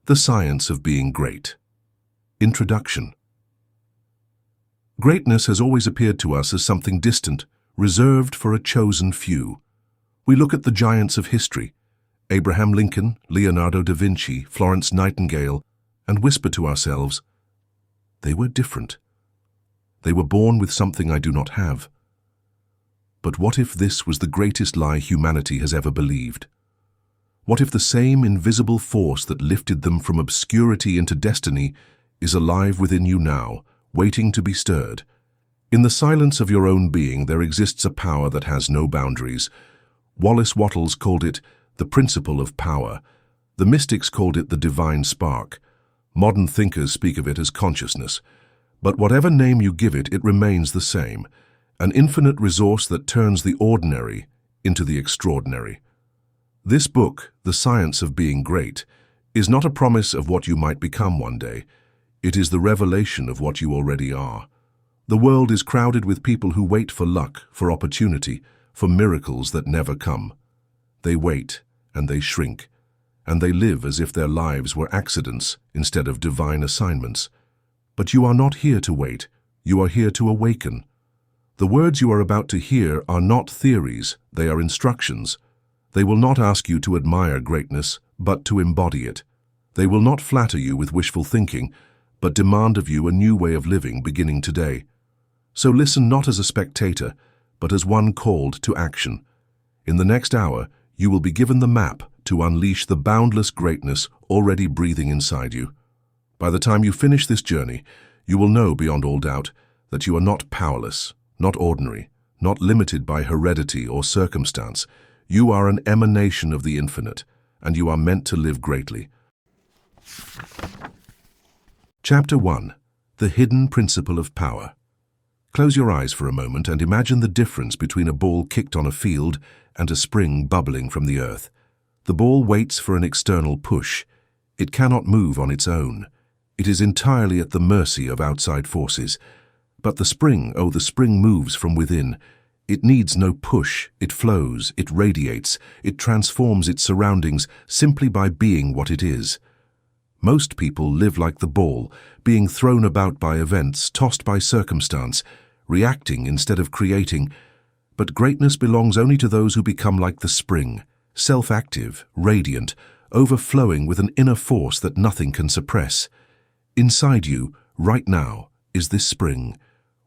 The Science of Being Great. Introduction. Greatness has always appeared to us as something distant, reserved for a chosen few. We look at the giants of history, Abraham Lincoln, Leonardo da Vinci, Florence Nightingale, and whisper to ourselves, they were different. They were born with something I do not have. But what if this was the greatest lie humanity has ever believed? What if the same invisible force that lifted them from obscurity into destiny is alive within you now, waiting to be stirred? In the silence of your own being there exists a power that has no boundaries. Wattles called it the principle of power. The mystics called it the divine spark. Modern thinkers speak of it as consciousness. But whatever name you give it, it remains the same. An infinite resource that turns the ordinary into the extraordinary. This book, The Science of Being Great, is not a promise of what you might become one day. It is the revelation of what you already are. The world is crowded with people who wait for luck, for opportunity, for miracles that never come. They wait, and they shrink, and they live as if their lives were accidents instead of divine assignments. But you are not here to wait. You are here to awaken. The words you are about to hear are not theories, they are instructions. They will not ask you to admire greatness, but to embody it. They will not flatter you with wishful thinking, but demand of you a new way of living beginning today. So listen not as a spectator, but as one called to action. In the next hour, you will be given the map to unleash the boundless greatness already breathing inside you. By the time you finish this journey, you will know beyond all doubt that you are not powerless, not ordinary, not limited by heredity or circumstance. You are an emanation of the infinite, and you are meant to live greatly. Chapter 1. The Hidden Principle of Power. Close your eyes for a moment and imagine the difference between a ball kicked on a field and a spring bubbling from the earth. The ball waits for an external push. It cannot move on its own. It is entirely at the mercy of outside forces. But the spring moves from within. It needs no push, it flows, it radiates, it transforms its surroundings simply by being what it is. Most people live like the ball, being thrown about by events, tossed by circumstance, reacting instead of creating. But greatness belongs only to those who become like the spring, self-active, radiant, overflowing with an inner force that nothing can suppress. Inside you, right now, is this spring.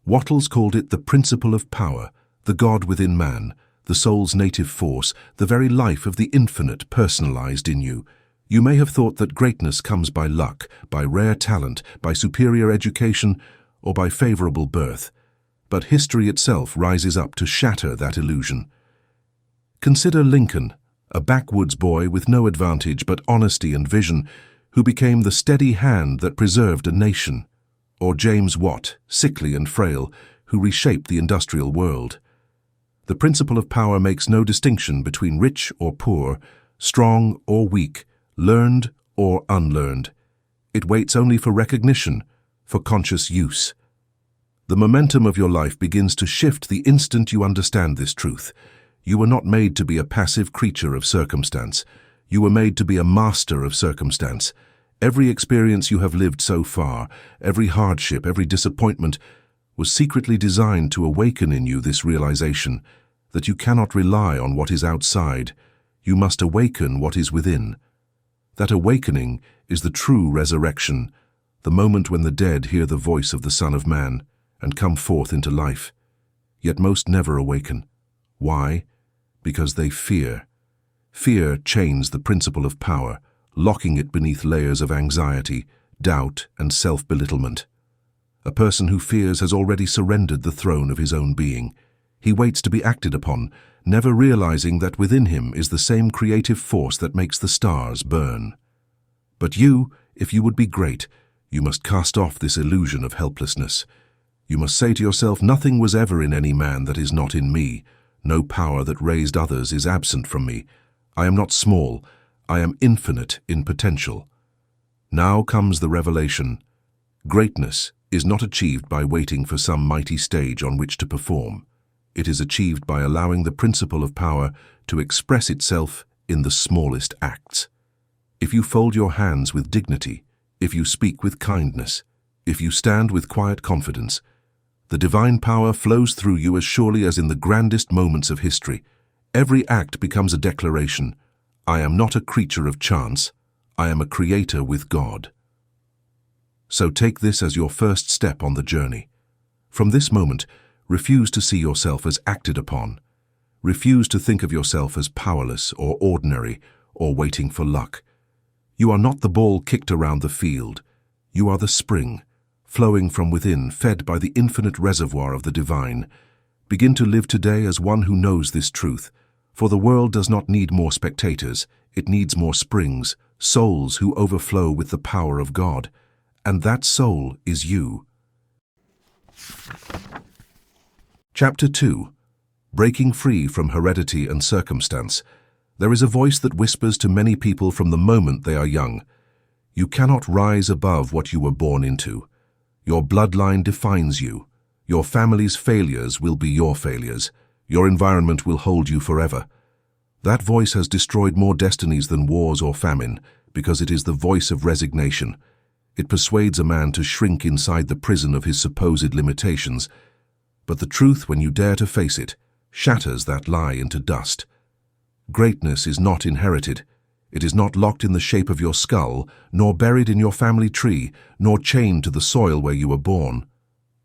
Wattles called it the principle of power, the God within man, the soul's native force, the very life of the infinite personalized in you. You may have thought that greatness comes by luck, by rare talent, by superior education, or by favorable birth. But history itself rises up to shatter that illusion. Consider Lincoln, a backwoods boy with no advantage but honesty and vision, who became the steady hand that preserved a nation. Or James Watt, sickly and frail, who reshaped the industrial world. The principle of power makes no distinction between rich or poor, strong or weak, learned or unlearned. It waits only for recognition, for conscious use. The momentum of your life begins to shift the instant you understand this truth. You were not made to be a passive creature of circumstance. You were made to be a master of circumstance. Every experience you have lived so far, every hardship, every disappointment, was secretly designed to awaken in you this realization that you cannot rely on what is outside. You must awaken what is within. That awakening is the true resurrection, the moment when the dead hear the voice of the Son of Man and come forth into life. Yet most never awaken. Why? Because they fear. Fear chains the principle of power, locking it beneath layers of anxiety, doubt, and self-belittlement. A person who fears has already surrendered the throne of his own being. He waits to be acted upon, never realizing that within him is the same creative force that makes the stars burn. But you, if you would be great, you must cast off this illusion of helplessness. You must say to yourself, nothing was ever in any man that is not in me. No power that raised others is absent from me. I am not small. I am infinite in potential. Now comes the revelation. Greatness is not achieved by waiting for some mighty stage on which to perform. It is achieved by allowing the principle of power to express itself in the smallest acts. If you fold your hands with dignity, if you speak with kindness, if you stand with quiet confidence, the divine power flows through you as surely as in the grandest moments of history. Every act becomes a declaration. I am not a creature of chance. I am a creator with God. So take this as your first step on the journey. From this moment, refuse to see yourself as acted upon. Refuse to think of yourself as powerless or ordinary or waiting for luck. You are not the ball kicked around the field. You are the spring, flowing from within, fed by the infinite reservoir of the divine. Begin to live today as one who knows this truth, for the world does not need more spectators, it needs more springs, souls who overflow with the power of God. And that soul is you. Chapter 2. Breaking free from heredity and circumstance. There is a voice that whispers to many people from the moment they are young. You cannot rise above what you were born into. Your bloodline defines you. Your family's failures will be your failures. Your environment will hold you forever. That voice has destroyed more destinies than wars or famine, because it is the voice of resignation. It persuades a man to shrink inside the prison of his supposed limitations. But the truth, when you dare to face it, shatters that lie into dust. Greatness is not inherited. It is not locked in the shape of your skull, nor buried in your family tree, nor chained to the soil where you were born.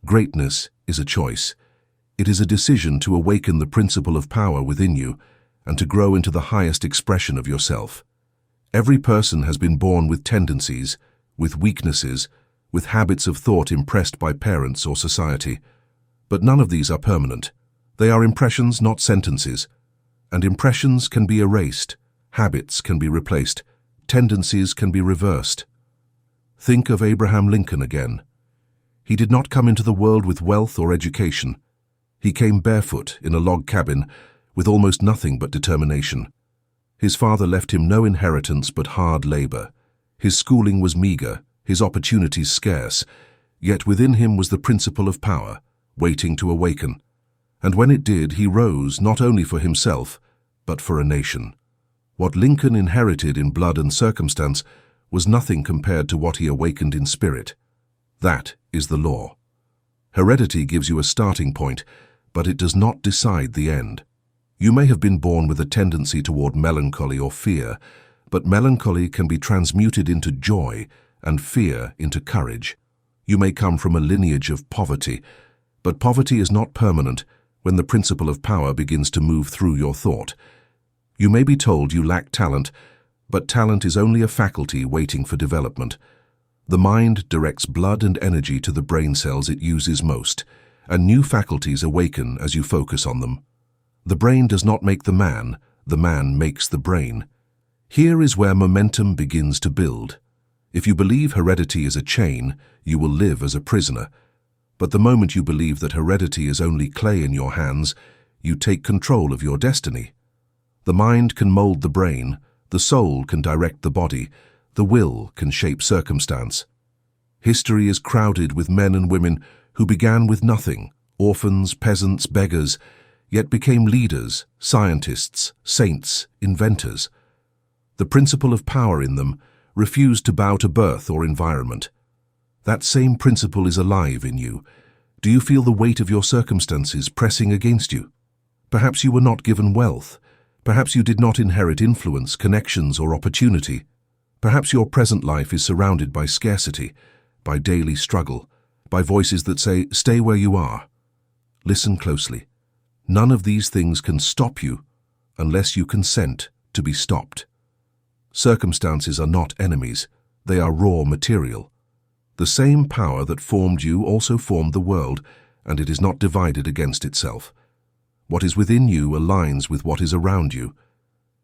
Greatness is a choice. It is a decision to awaken the principle of power within you and to grow into the highest expression of yourself. Every person has been born with tendencies, with weaknesses, with habits of thought impressed by parents or society. But none of these are permanent. They are impressions, not sentences. And impressions can be erased, habits can be replaced, tendencies can be reversed. Think of Abraham Lincoln again. He did not come into the world with wealth or education. He came barefoot in a log cabin with almost nothing but determination. His father left him no inheritance but hard labor. His schooling was meager, his opportunities scarce, yet within him was the principle of power, waiting to awaken. And when it did, he rose not only for himself, but for a nation. What Lincoln inherited in blood and circumstance was nothing compared to what he awakened in spirit. That is the law. Heredity gives you a starting point, but it does not decide the end. You may have been born with a tendency toward melancholy or fear, but melancholy can be transmuted into joy and fear into courage. You may come from a lineage of poverty, but poverty is not permanent when the principle of power begins to move through your thought. You may be told you lack talent, but talent is only a faculty waiting for development. The mind directs blood and energy to the brain cells it uses most, and new faculties awaken as you focus on them. The brain does not make the man makes the brain. Here is where momentum begins to build. If you believe heredity is a chain, you will live as a prisoner. But the moment you believe that heredity is only clay in your hands, you take control of your destiny. The mind can mold the brain, the soul can direct the body, the will can shape circumstance. History is crowded with men and women who began with nothing, orphans, peasants, beggars, yet became leaders, scientists, saints, inventors. The principle of power in them refused to bow to birth or environment. That same principle is alive in you. Do you feel the weight of your circumstances pressing against you? Perhaps you were not given wealth. Perhaps you did not inherit influence, connections, or opportunity. Perhaps your present life is surrounded by scarcity, by daily struggle, by voices that say, "Stay where you are." Listen closely. None of these things can stop you unless you consent to be stopped. Circumstances are not enemies. They are raw material. The same power that formed you also formed the world, and it is not divided against itself. What is within you aligns with what is around you.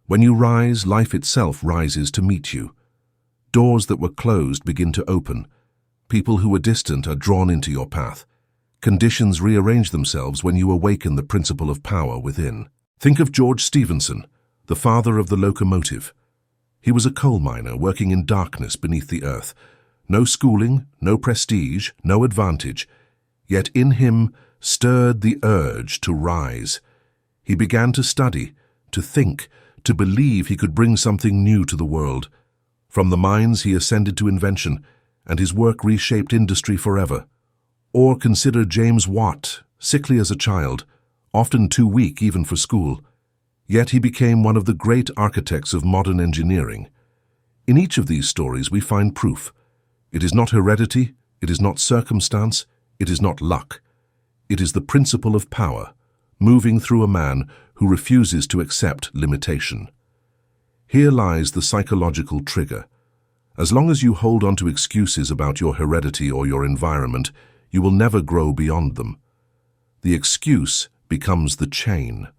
When you rise, life itself rises to meet you. Doors that were closed begin to open. People who were distant are drawn into your path. Conditions rearrange themselves when you awaken the principle of power within. Think of George Stephenson, the father of the locomotive. He was a coal miner working in darkness beneath the earth. No schooling, no prestige, no advantage. Yet in him stirred the urge to rise. He began to study, to think, to believe he could bring something new to the world. From the mines he ascended to invention, and his work reshaped industry forever. Or consider James Watt, sickly as a child, often too weak even for school. Yet he became one of the great architects of modern engineering. In each of these stories we find proof. It is not heredity, it is not circumstance, it is not luck. It is the principle of power, moving through a man who refuses to accept limitation. Here lies the psychological trigger. As long as you hold on to excuses about your heredity or your environment, you will never grow beyond them. The excuse becomes the chain.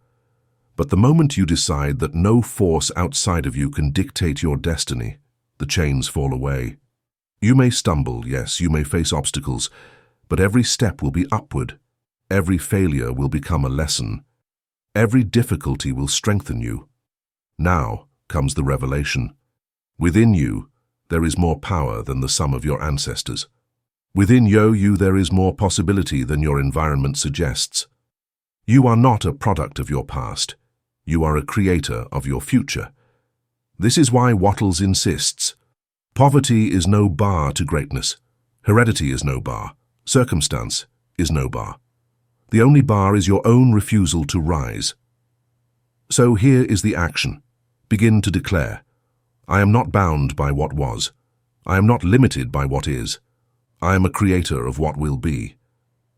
But the moment you decide that no force outside of you can dictate your destiny, the chains fall away. You may stumble, yes, you may face obstacles, but every step will be upward. Every failure will become a lesson. Every difficulty will strengthen you. Now comes the revelation. Within you, there is more power than the sum of your ancestors. Within you there is more possibility than your environment suggests. You are not a product of your past. You are a creator of your future. This is why Wattles insists. Poverty is no bar to greatness. Heredity is no bar. Circumstance is no bar. The only bar is your own refusal to rise. So here is the action. Begin to declare. I am not bound by what was. I am not limited by what is. I am a creator of what will be.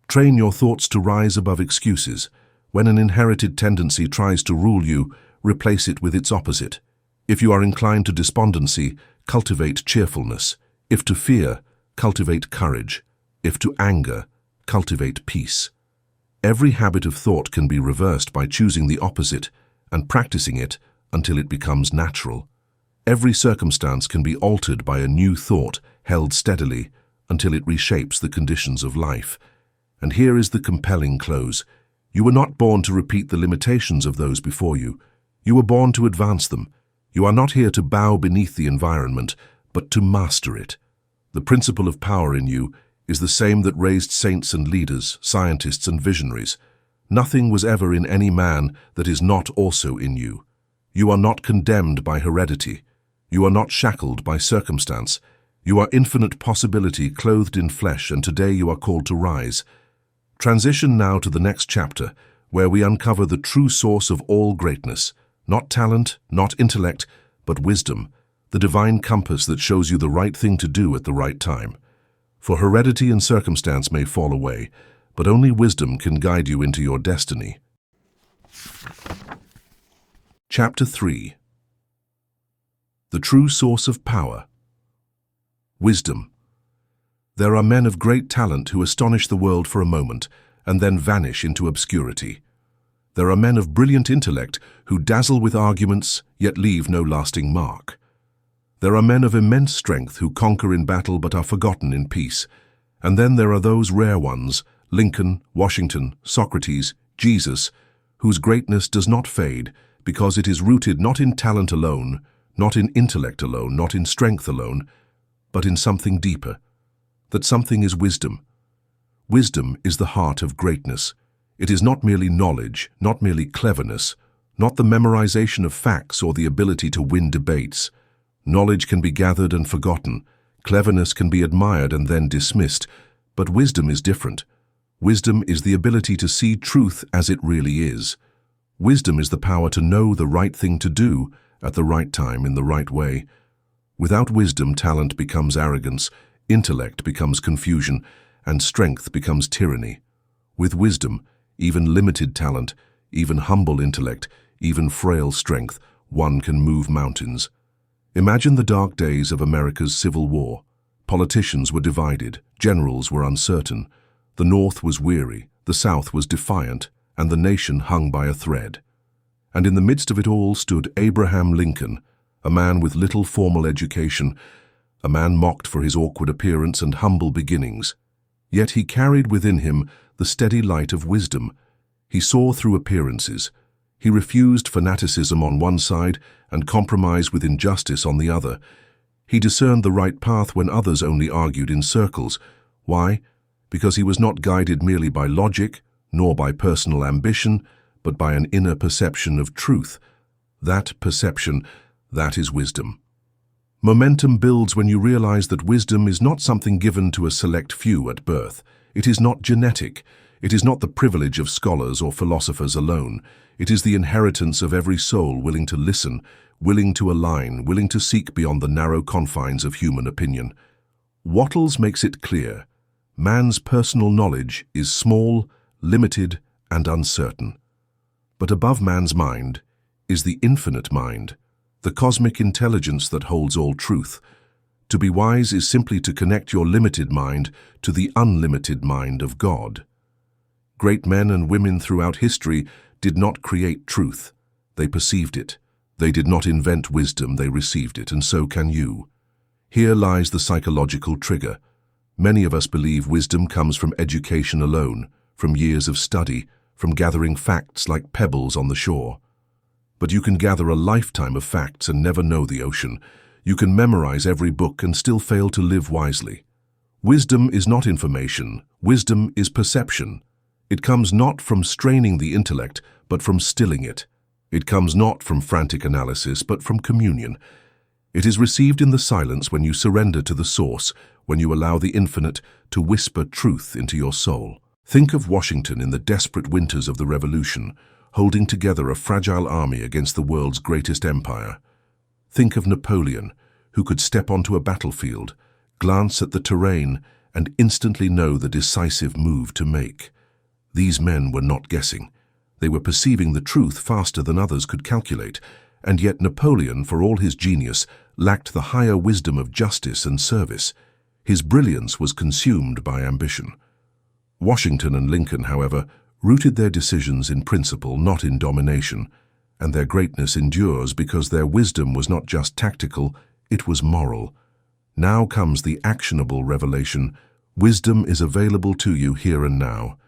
Train your thoughts to rise above excuses. When an inherited tendency tries to rule you, replace it with its opposite. If you are inclined to despondency, cultivate cheerfulness. If to fear, cultivate courage. If to anger, cultivate peace. Every habit of thought can be reversed by choosing the opposite and practicing it until it becomes natural. Every circumstance can be altered by a new thought held steadily until it reshapes the conditions of life. And here is the compelling close. You were not born to repeat the limitations of those before you. You were born to advance them. You are not here to bow beneath the environment, but to master it. The principle of power in you is the same that raised saints and leaders, scientists and visionaries. Nothing was ever in any man that is not also in you. You are not condemned by heredity. You are not shackled by circumstance. You are infinite possibility clothed in flesh, and today you are called to rise. Transition now to the next chapter, where we uncover the true source of all greatness. Not talent, not intellect, but wisdom, the divine compass that shows you the right thing to do at the right time. For heredity and circumstance may fall away, but only wisdom can guide you into your destiny. Chapter 3. The True Source of Power. Wisdom. There are men of great talent who astonish the world for a moment and then vanish into obscurity. There are men of brilliant intellect who dazzle with arguments yet leave no lasting mark. There are men of immense strength who conquer in battle but are forgotten in peace. And then there are those rare ones, Lincoln, Washington, Socrates, Jesus, whose greatness does not fade because it is rooted not in talent alone, not in intellect alone, not in strength alone, but in something deeper. That something is wisdom. Wisdom is the heart of greatness. It is not merely knowledge, not merely cleverness, not the memorization of facts or the ability to win debates. Knowledge can be gathered and forgotten. Cleverness can be admired and then dismissed. But wisdom is different. Wisdom is the ability to see truth as it really is. Wisdom is the power to know the right thing to do at the right time in the right way. Without wisdom, talent becomes arrogance, intellect becomes confusion, and strength becomes tyranny. With wisdom, even limited talent, even humble intellect, even frail strength, one can move mountains. Imagine the dark days of America's Civil War. Politicians were divided, generals were uncertain. The North was weary, the South was defiant, and the nation hung by a thread. And in the midst of it all stood Abraham Lincoln, a man with little formal education, a man mocked for his awkward appearance and humble beginnings. Yet he carried within him the steady light of wisdom. He saw through appearances. He refused fanaticism on one side and compromise with injustice on the other. He discerned the right path when others only argued in circles. Why? Because he was not guided merely by logic, nor by personal ambition, but by an inner perception of truth. That perception, that is wisdom. Momentum builds when you realize that wisdom is not something given to a select few at birth. It is not genetic. It is not the privilege of scholars or philosophers alone. It is the inheritance of every soul willing to listen, willing to align, willing to seek beyond the narrow confines of human opinion. Wattles makes it clear. Man's personal knowledge is small, limited, and uncertain. But above man's mind is the infinite mind, the cosmic intelligence that holds all truth. To be wise is simply to connect your limited mind to the unlimited mind of God. Great men and women throughout history did not create truth. They perceived it. They did not invent wisdom, they received it, and so can you. Here lies the psychological trigger. Many of us believe wisdom comes from education alone, from years of study, from gathering facts like pebbles on the shore. But you can gather a lifetime of facts and never know the ocean. You can memorize every book and still fail to live wisely. Wisdom is not information. Wisdom is perception. It comes not from straining the intellect, but from stilling it. It comes not from frantic analysis, but from communion. It is received in the silence when you surrender to the source, when you allow the infinite to whisper truth into your soul. Think of Washington in the desperate winters of the Revolution, holding together a fragile army against the world's greatest empire. Think of Napoleon, who could step onto a battlefield, glance at the terrain, and instantly know the decisive move to make. These men were not guessing. They were perceiving the truth faster than others could calculate, and yet Napoleon, for all his genius, lacked the higher wisdom of justice and service. His brilliance was consumed by ambition. Washington and Lincoln, however, rooted their decisions in principle, not in domination, and their greatness endures because their wisdom was not just tactical, it was moral. Now comes the actionable revelation. Wisdom is available to you here and now.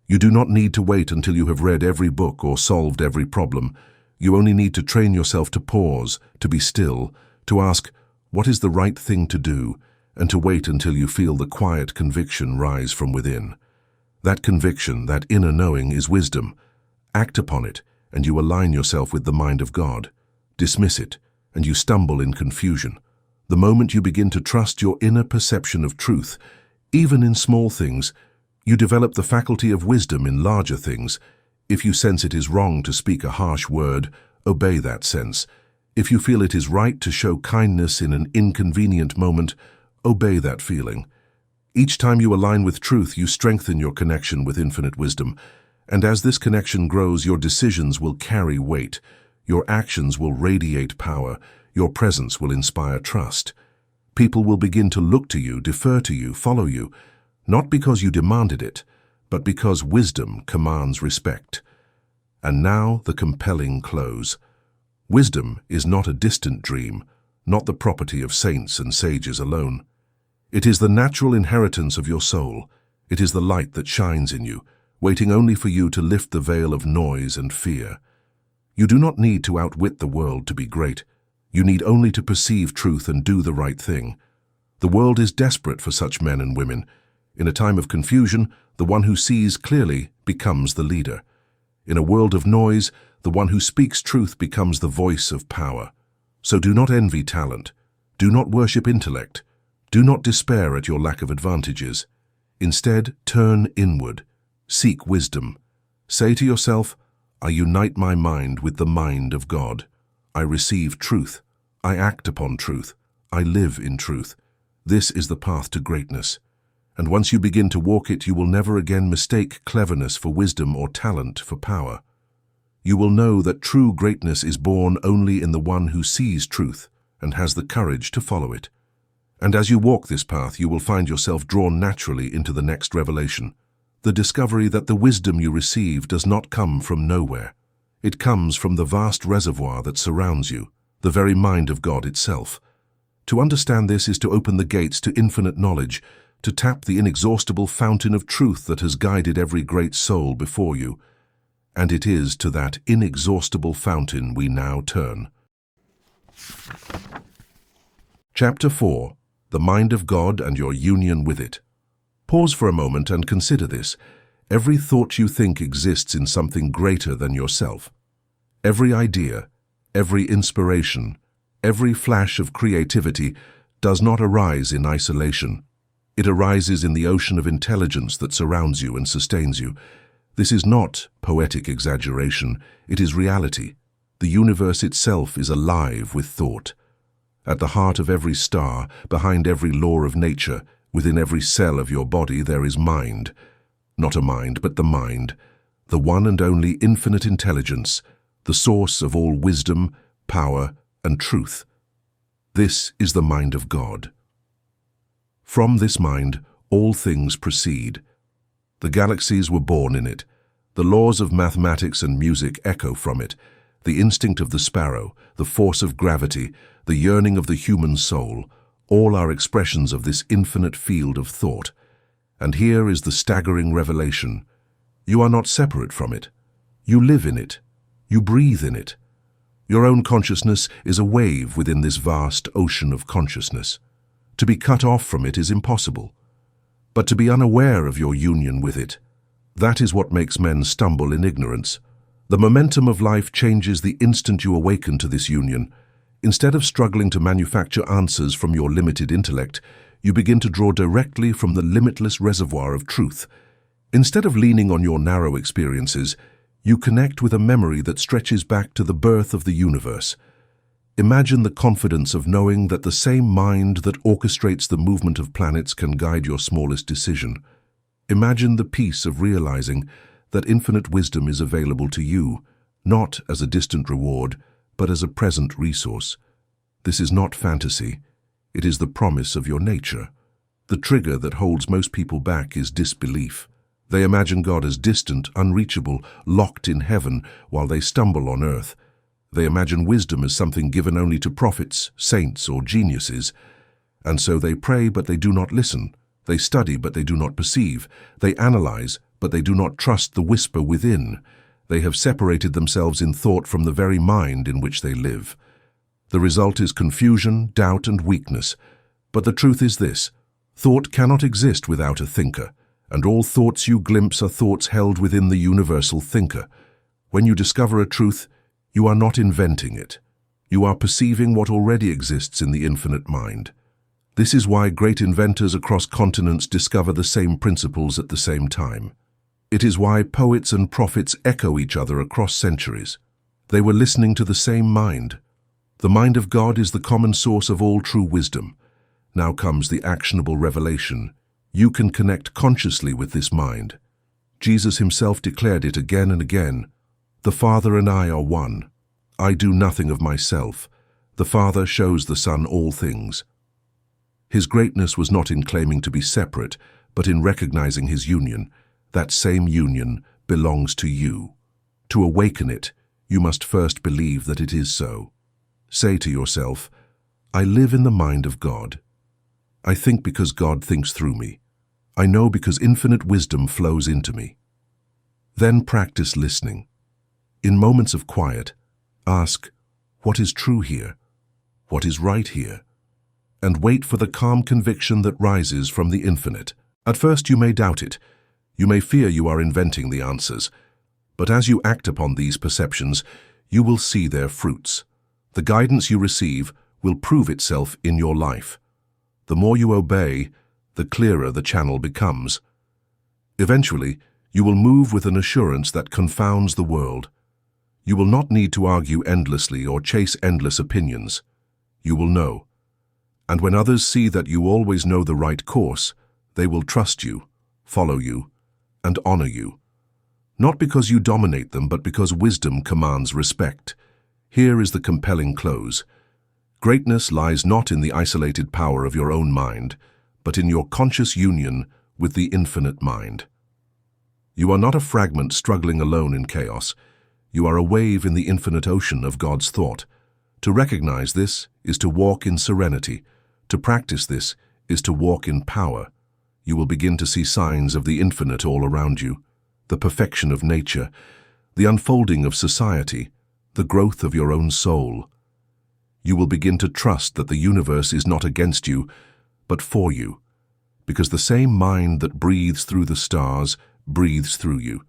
You do not need to wait until you have read every book or solved every problem. You only need to train yourself to pause, to be still, to ask, what is the right thing to do, and to wait until you feel the quiet conviction rise from within. That conviction, that inner knowing, is wisdom. Act upon it, and you align yourself with the mind of God. Dismiss it, and you stumble in confusion. The moment you begin to trust your inner perception of truth, even in small things, you develop the faculty of wisdom in larger things. If you sense it is wrong to speak a harsh word, obey that sense. If you feel it is right to show kindness in an inconvenient moment, obey that feeling. Each time you align with truth, you strengthen your connection with infinite wisdom. And as this connection grows, your decisions will carry weight. Your actions will radiate power. Your presence will inspire trust. People will begin to look to you, defer to you, follow you, not because you demanded it, but because wisdom commands respect. And now the compelling close. Wisdom is not a distant dream, not the property of saints and sages alone. It is the natural inheritance of your soul. It is the light that shines in you, waiting only for you to lift the veil of noise and fear. You do not need to outwit the world to be great. You need only to perceive truth and do the right thing. The world is desperate for such men and women. In a time of confusion, the one who sees clearly becomes the leader. In a world of noise, the one who speaks truth becomes the voice of power. So do not envy talent. Do not worship intellect. Do not despair at your lack of advantages. Instead, turn inward. Seek wisdom. Say to yourself, I unite my mind with the mind of God. I receive truth. I act upon truth. I live in truth. This is the path to greatness. And once you begin to walk it, you will never again mistake cleverness for wisdom or talent for power. You will know that true greatness is born only in the one who sees truth and has the courage to follow it. And as you walk this path, you will find yourself drawn naturally into the next revelation, the discovery that the wisdom you receive does not come from nowhere. It comes from the vast reservoir that surrounds you, the very mind of God itself. To understand this is to open the gates to infinite knowledge, to tap the inexhaustible fountain of truth that has guided every great soul before you. And it is to that inexhaustible fountain we now turn. Chapter 4. The Mind of God and Your Union with It. Pause for a moment and consider this. Every thought you think exists in something greater than yourself. Every idea, every inspiration, every flash of creativity does not arise in isolation. It arises in the ocean of intelligence that surrounds you and sustains you. This is not poetic exaggeration, it is reality. The universe itself is alive with thought. At the heart of every star, behind every law of nature, within every cell of your body there is mind. Not a mind, but the mind, the one and only infinite intelligence, the source of all wisdom, power, and truth. This is the mind of God. From this mind, all things proceed. The galaxies were born in it. The laws of mathematics and music echo from it. The instinct of the sparrow, the force of gravity, the yearning of the human soul, all are expressions of this infinite field of thought. And here is the staggering revelation. You are not separate from it. You live in it. You breathe in it. Your own consciousness is a wave within this vast ocean of consciousness. To be cut off from it is impossible. But to be unaware of your union with it, that is what makes men stumble in ignorance. The momentum of life changes the instant you awaken to this union. Instead of struggling to manufacture answers from your limited intellect, you begin to draw directly from the limitless reservoir of truth. Instead of leaning on your narrow experiences, you connect with a memory that stretches back to the birth of the universe. Imagine the confidence of knowing that the same mind that orchestrates the movement of planets can guide your smallest decision. Imagine the peace of realizing that infinite wisdom is available to you, not as a distant reward, but as a present resource. This is not fantasy. It is the promise of your nature. The trigger that holds most people back is disbelief. They imagine God as distant, unreachable, locked in heaven while they stumble on earth. They imagine wisdom as something given only to prophets, saints, or geniuses. And so they pray, but they do not listen. They study, but they do not perceive. They analyze, but they do not trust the whisper within. They have separated themselves in thought from the very mind in which they live. The result is confusion, doubt, and weakness. But the truth is this: thought cannot exist without a thinker, and all thoughts you glimpse are thoughts held within the universal thinker. When you discover a truth, you are not inventing it. You are perceiving what already exists in the infinite mind. This is why great inventors across continents discover the same principles at the same time. It is why poets and prophets echo each other across centuries. They were listening to the same mind. The mind of God is the common source of all true wisdom. Now comes the actionable revelation. You can connect consciously with this mind. Jesus himself declared it again and again. The Father and I are one. I do nothing of myself. The Father shows the Son all things. His greatness was not in claiming to be separate, but in recognizing his union. That same union belongs to you. To awaken it, you must first believe that it is so. Say to yourself, I live in the mind of God. I think because God thinks through me. I know because infinite wisdom flows into me. Then practice listening. In moments of quiet, ask, what is true here? What is right here? And wait for the calm conviction that rises from the infinite. At first you may doubt it. You may fear you are inventing the answers. But as you act upon these perceptions, you will see their fruits. The guidance you receive will prove itself in your life. The more you obey, the clearer the channel becomes. Eventually, you will move with an assurance that confounds the world. You will not need to argue endlessly or chase endless opinions. You will know. And when others see that you always know the right course, they will trust you, follow you, and honor you. Not because you dominate them, but because wisdom commands respect. Here is the compelling close. Greatness lies not in the isolated power of your own mind, but in your conscious union with the infinite mind. You are not a fragment struggling alone in chaos. You are a wave in the infinite ocean of God's thought. To recognize this is to walk in serenity. To practice this is to walk in power. You will begin to see signs of the infinite all around you, the perfection of nature, the unfolding of society, the growth of your own soul. You will begin to trust that the universe is not against you, but for you, because the same mind that breathes through the stars breathes through you.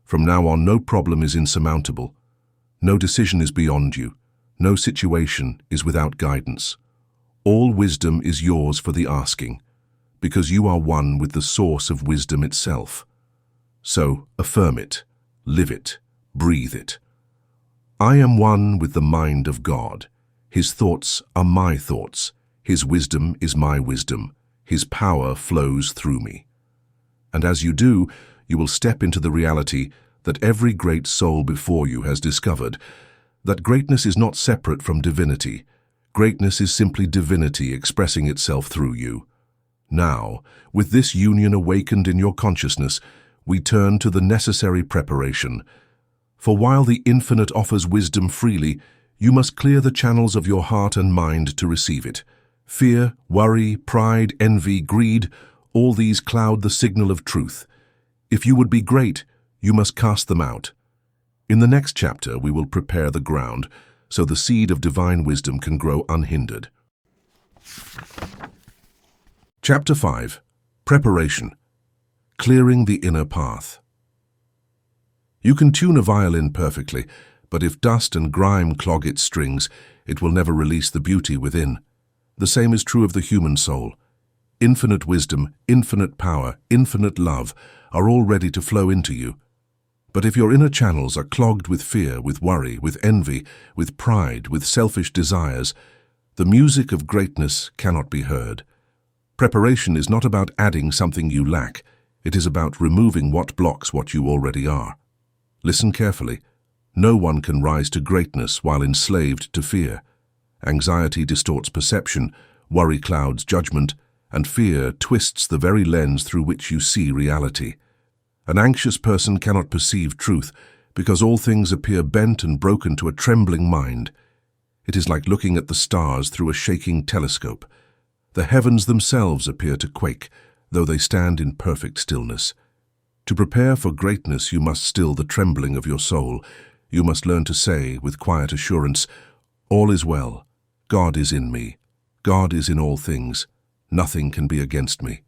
From now on, no problem is insurmountable. No decision is beyond you. No situation is without guidance. All wisdom is yours for the asking, because you are one with the source of wisdom itself. So affirm it, live it, breathe it. I am one with the mind of God. His thoughts are my thoughts. His wisdom is my wisdom. His power flows through me. And as you do, you will step into the reality that every great soul before you has discovered, that greatness is not separate from divinity. Greatness is simply divinity expressing itself through you. Now, with this union awakened in your consciousness, we turn to the necessary preparation. For while the infinite offers wisdom freely, you must clear the channels of your heart and mind to receive it. Fear, worry, pride, envy, greed, all these cloud the signal of truth. If you would be great, you must cast them out. In the next chapter, we will prepare the ground so the seed of divine wisdom can grow unhindered. Chapter 5. Preparation. Clearing the inner path. You can tune a violin perfectly, but if dust and grime clog its strings, it will never release the beauty within. The same is true of the human soul. Infinite wisdom, infinite power, infinite love are all ready to flow into you. But if your inner channels are clogged with fear, with worry, with envy, with pride, with selfish desires, the music of greatness cannot be heard. Preparation is not about adding something you lack. It is about removing what blocks what you already are. Listen carefully. No one can rise to greatness while enslaved to fear. Anxiety distorts perception, worry clouds judgment, and fear twists the very lens through which you see reality. An anxious person cannot perceive truth because all things appear bent and broken to a trembling mind. It is like looking at the stars through a shaking telescope. The heavens themselves appear to quake, though they stand in perfect stillness. To prepare for greatness, you must still the trembling of your soul. You must learn to say, with quiet assurance, "All is well. God is in me. God is in all things. Nothing can be against me."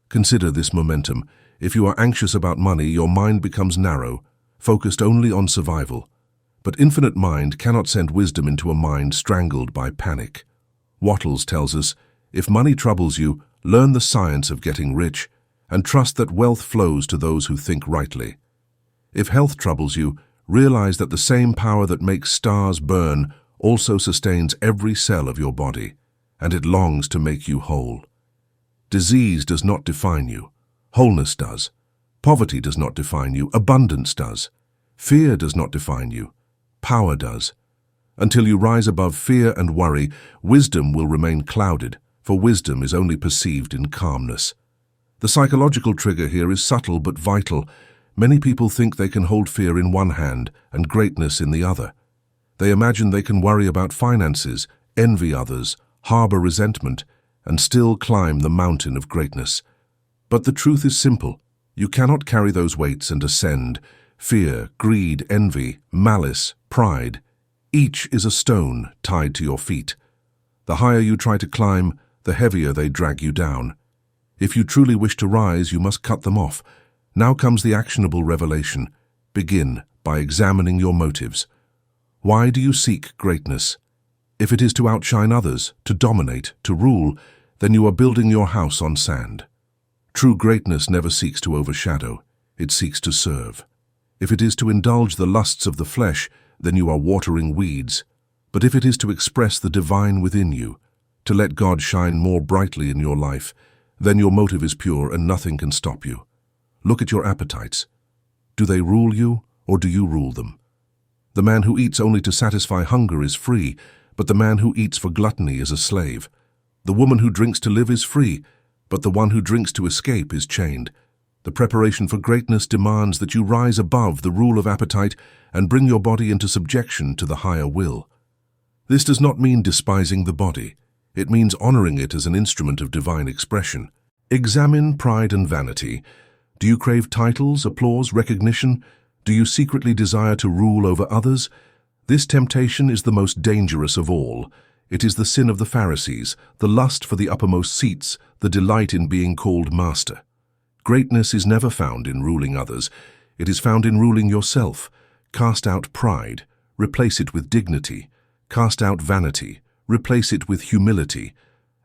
Consider this momentum. If you are anxious about money, your mind becomes narrow, focused only on survival. But infinite mind cannot send wisdom into a mind strangled by panic. Wattles tells us, if money troubles you, learn the science of getting rich, and trust that wealth flows to those who think rightly. If health troubles you, realize that the same power that makes stars burn also sustains every cell of your body, and it longs to make you whole. Disease does not define you. Wholeness does. Poverty does not define you. Abundance does. Fear does not define you. Power does. Until you rise above fear and worry, wisdom will remain clouded, for wisdom is only perceived in calmness. The psychological trigger here is subtle but vital. Many people think they can hold fear in one hand and greatness in the other. They imagine they can worry about finances, envy others, harbor resentment, and still climb the mountain of greatness. But the truth is simple. You cannot carry those weights and ascend. Fear, greed, envy, malice, pride. Each is a stone tied to your feet. The higher you try to climb, the heavier they drag you down. If you truly wish to rise, you must cut them off. Now comes the actionable revelation. Begin by examining your motives. Why do you seek greatness? If it is to outshine others, to dominate, to rule, then you are building your house on sand. True greatness never seeks to overshadow, it seeks to serve. If it is to indulge the lusts of the flesh, then you are watering weeds. But if it is to express the divine within you, to let God shine more brightly in your life, then your motive is pure and nothing can stop you. Look at your appetites. Do they rule you, or do you rule them? The man who eats only to satisfy hunger is free, but the man who eats for gluttony is a slave. The woman who drinks to live is free, but the one who drinks to escape is chained. The preparation for greatness demands that you rise above the rule of appetite and bring your body into subjection to the higher will. This does not mean despising the body. It means honoring it as an instrument of divine expression. Examine pride and vanity. Do you crave titles, applause, recognition? Do you secretly desire to rule over others? This temptation is the most dangerous of all. It is the sin of the Pharisees, the lust for the uppermost seats, the delight in being called master. Greatness is never found in ruling others. It is found in ruling yourself. Cast out pride. Replace it with dignity. Cast out vanity, replace it with humility,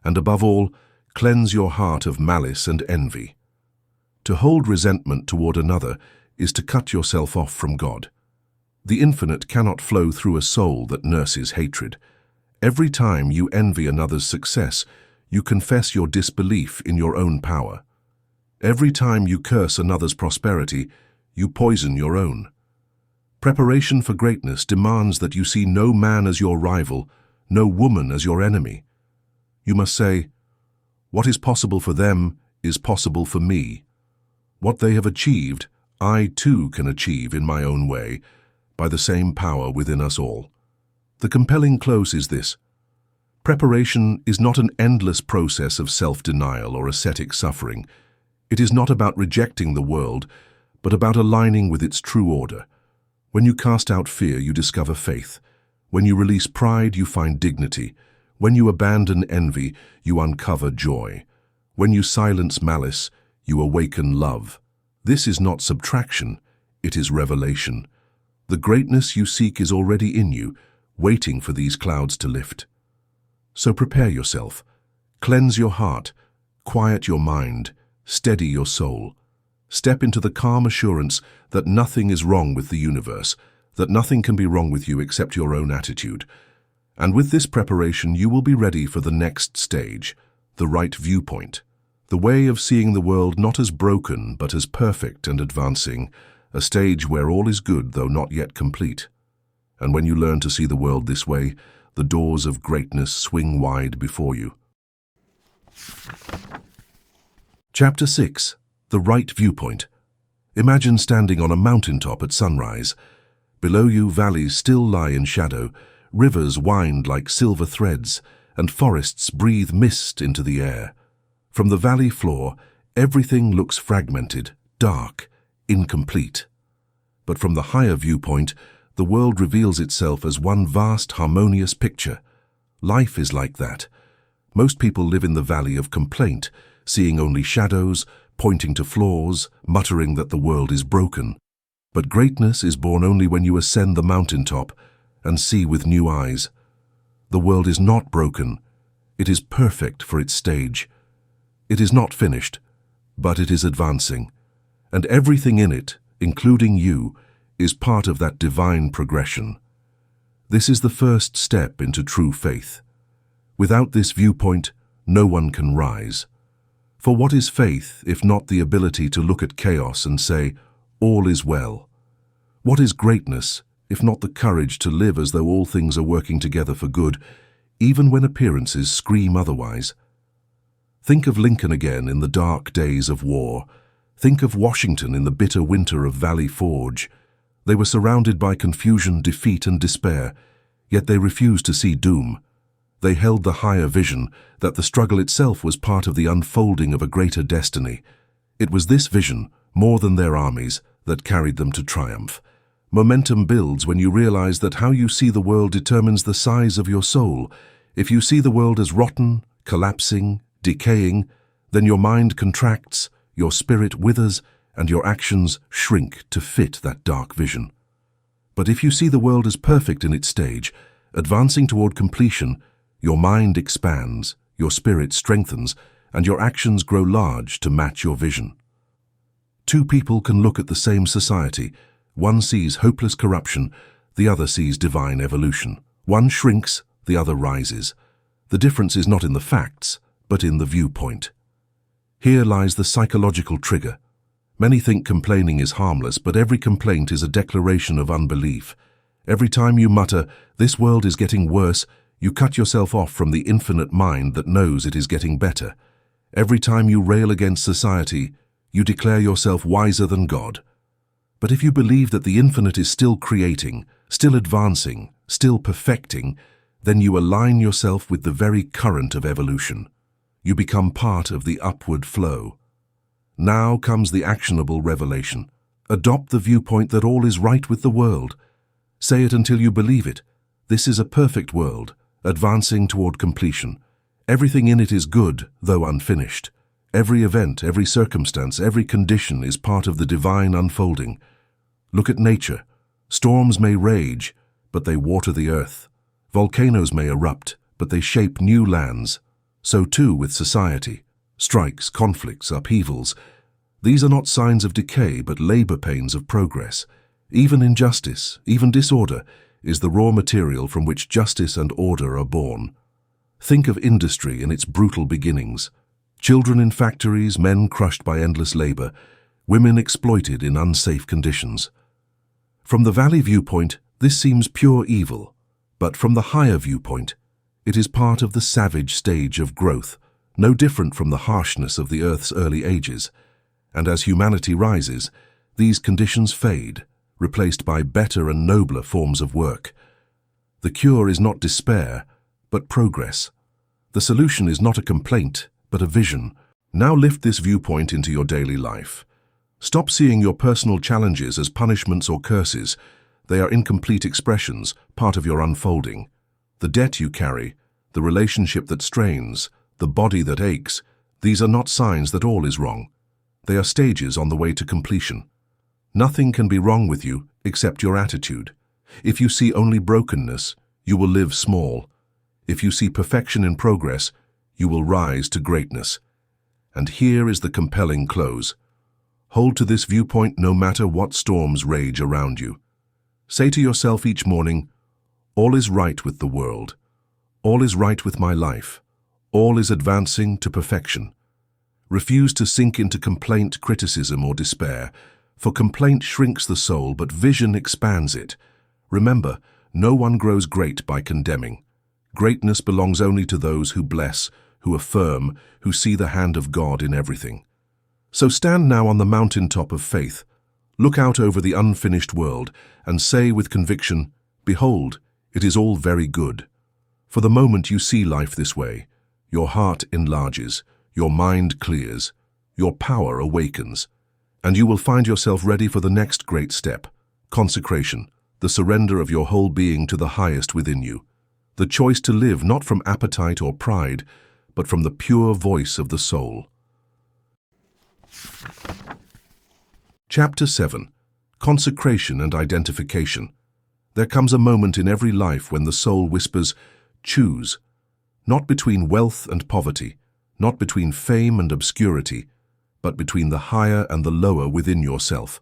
and above all, cleanse your heart of malice and envy. To hold resentment toward another is to cut yourself off from God. The infinite cannot flow through a soul that nurses hatred. Every time you envy another's success, you confess your disbelief in your own power. Every time you curse another's prosperity, you poison your own. Preparation for greatness demands that you see no man as your rival, no woman as your enemy. You must say, "What is possible for them is possible for me. What they have achieved, I too can achieve in my own way, by the same power within us all." The compelling close is this: preparation is not an endless process of self-denial or ascetic suffering. It is not about rejecting the world, but about aligning with its true order. When you cast out fear, you discover faith. When you release pride, you find dignity. When you abandon envy, you uncover joy. When you silence malice, you awaken love. This is not subtraction, it is revelation. The greatness you seek is already in you, waiting for these clouds to lift. So prepare yourself. Cleanse your heart, quiet your mind, steady your soul. Step into the calm assurance that nothing is wrong with the universe, that nothing can be wrong with you except your own attitude. And with this preparation, you will be ready for the next stage, the right viewpoint, the way of seeing the world not as broken but as perfect and advancing, a stage where all is good though not yet complete. And when you learn to see the world this way, the doors of greatness swing wide before you. Chapter 6. The Right Viewpoint. Imagine standing on a mountaintop at sunrise. Below you, valleys still lie in shadow, rivers wind like silver threads, and forests breathe mist into the air. From the valley floor, everything looks fragmented, dark, incomplete. But from the higher viewpoint, the world reveals itself as one vast, harmonious picture. Life is like that. Most people live in the valley of complaint, seeing only shadows, pointing to flaws, muttering that the world is broken. But greatness is born only when you ascend the mountaintop and see with new eyes. The world is not broken. It is perfect for its stage. It is not finished, but it is advancing. And everything in it, including you, is part of that divine progression. This is the first step into true faith. Without this viewpoint, no one can rise. For what is faith if not the ability to look at chaos and say, "All is well"? What is greatness if not the courage to live as though all things are working together for good, even when appearances scream otherwise? Think of Lincoln again in the dark days of war. Think of Washington in the bitter winter of Valley Forge. They were surrounded by confusion, defeat, and despair, yet they refused to see doom. They held the higher vision that the struggle itself was part of the unfolding of a greater destiny. It was this vision, more than their armies, that carried them to triumph. Momentum builds when you realize that how you see the world determines the size of your soul. If you see the world as rotten, collapsing, decaying, then your mind contracts, your spirit withers, and your actions shrink to fit that dark vision. But if you see the world as perfect in its stage, advancing toward completion, your mind expands, your spirit strengthens, and your actions grow large to match your vision. Two people can look at the same society. One sees hopeless corruption, the other sees divine evolution. One shrinks, the other rises. The difference is not in the facts, but in the viewpoint. Here lies the psychological trigger. Many think complaining is harmless, but every complaint is a declaration of unbelief. Every time you mutter, "This world is getting worse," you cut yourself off from the infinite mind that knows it is getting better. Every time you rail against society, you declare yourself wiser than God. But if you believe that the infinite is still creating, still advancing, still perfecting, then you align yourself with the very current of evolution. You become part of the upward flow. Now comes the actionable revelation. Adopt the viewpoint that all is right with the world. Say it until you believe it. This is a perfect world, advancing toward completion. Everything in it is good, though unfinished. Every event, every circumstance, every condition is part of the divine unfolding. Look at nature. Storms may rage, but they water the earth. Volcanoes may erupt, but they shape new lands. So too with society. Strikes, conflicts, upheavals. These are not signs of decay, but labor pains of progress. Even injustice, even disorder, is the raw material from which justice and order are born. Think of industry in its brutal beginnings. Children in factories, men crushed by endless labor, women exploited in unsafe conditions. From the valley viewpoint, this seems pure evil, but from the higher viewpoint, it is part of the savage stage of growth, no different from the harshness of the Earth's early ages. And as humanity rises, these conditions fade, replaced by better and nobler forms of work. The cure is not despair, but progress. The solution is not a complaint, but a vision. Now lift this viewpoint into your daily life. Stop seeing your personal challenges as punishments or curses. They are incomplete expressions, part of your unfolding. The debt you carry, the relationship that strains, the body that aches, these are not signs that all is wrong. They are stages on the way to completion. Nothing can be wrong with you except your attitude. If you see only brokenness, you will live small. If you see perfection in progress, you will rise to greatness. And here is the compelling close. Hold to this viewpoint no matter what storms rage around you. Say to yourself each morning, all is right with the world. All is right with my life. All is advancing to perfection. Refuse to sink into complaint, criticism, or despair, for complaint shrinks the soul, but vision expands it. Remember, no one grows great by condemning. Greatness belongs only to those who bless, who affirm, who see the hand of God in everything. So stand now on the mountaintop of faith. Look out over the unfinished world and say with conviction, behold, it is all very good. For the moment you see life this way, your heart enlarges, your mind clears, your power awakens, and you will find yourself ready for the next great step, consecration, the surrender of your whole being to the highest within you, the choice to live not from appetite or pride, but from the pure voice of the soul. Chapter 7. Consecration and Identification. There comes a moment in every life when the soul whispers, choose, not between wealth and poverty, not between fame and obscurity, but between the higher and the lower within yourself,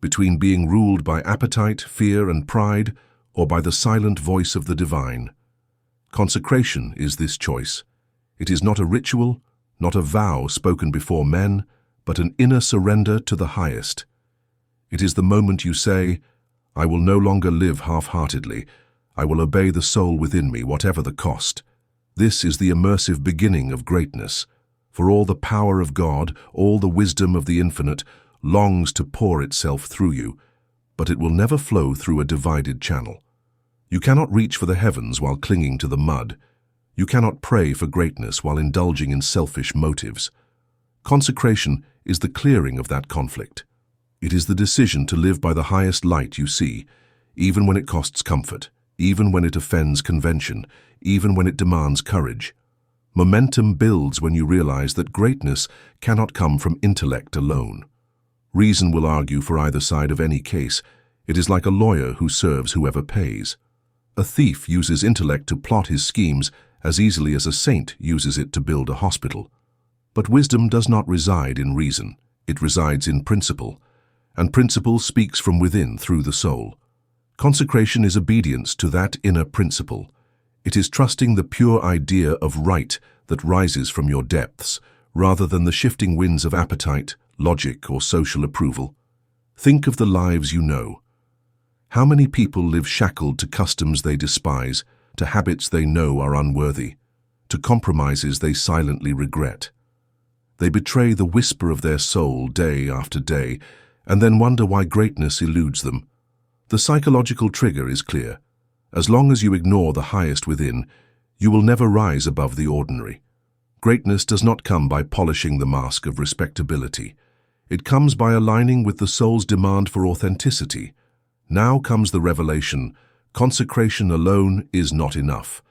between being ruled by appetite, fear, and pride, or by the silent voice of the divine. Consecration is this choice. It is not a ritual, not a vow spoken before men, but an inner surrender to the highest. It is the moment you say, I will no longer live half-heartedly. I will obey the soul within me, whatever the cost. This is the immersive beginning of greatness. For all the power of God, all the wisdom of the infinite, longs to pour itself through you, but it will never flow through a divided channel. You cannot reach for the heavens while clinging to the mud. You cannot pray for greatness while indulging in selfish motives. Consecration is the clearing of that conflict. It is the decision to live by the highest light you see, even when it costs comfort, even when it offends convention, even when it demands courage. Momentum builds when you realize that greatness cannot come from intellect alone. Reason will argue for either side of any case. It is like a lawyer who serves whoever pays. A thief uses intellect to plot his schemes as easily as a saint uses it to build a hospital. But wisdom does not reside in reason. It resides in principle, and principle speaks from within through the soul. Consecration is obedience to that inner principle. It is trusting the pure idea of right that rises from your depths, rather than the shifting winds of appetite, logic, or social approval. Think of the lives you know. How many people live shackled to customs they despise, to habits they know are unworthy, to compromises they silently regret? They betray the whisper of their soul day after day, and then wonder why greatness eludes them. The psychological trigger is clear. As long as you ignore the highest within, you will never rise above the ordinary. Greatness does not come by polishing the mask of respectability. It comes by aligning with the soul's demand for authenticity. Now comes the revelation: consecration alone is not enough.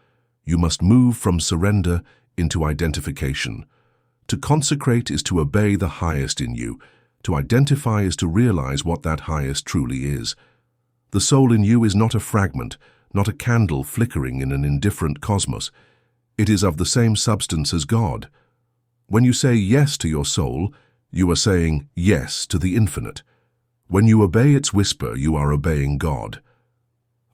You must move from surrender into identification. To consecrate is to obey the highest in you. To identify is to realize what that highest truly is. The soul in you is not a fragment, not a candle flickering in an indifferent cosmos. It is of the same substance as God. When you say yes to your soul, you are saying yes to the infinite. When you obey its whisper, you are obeying God.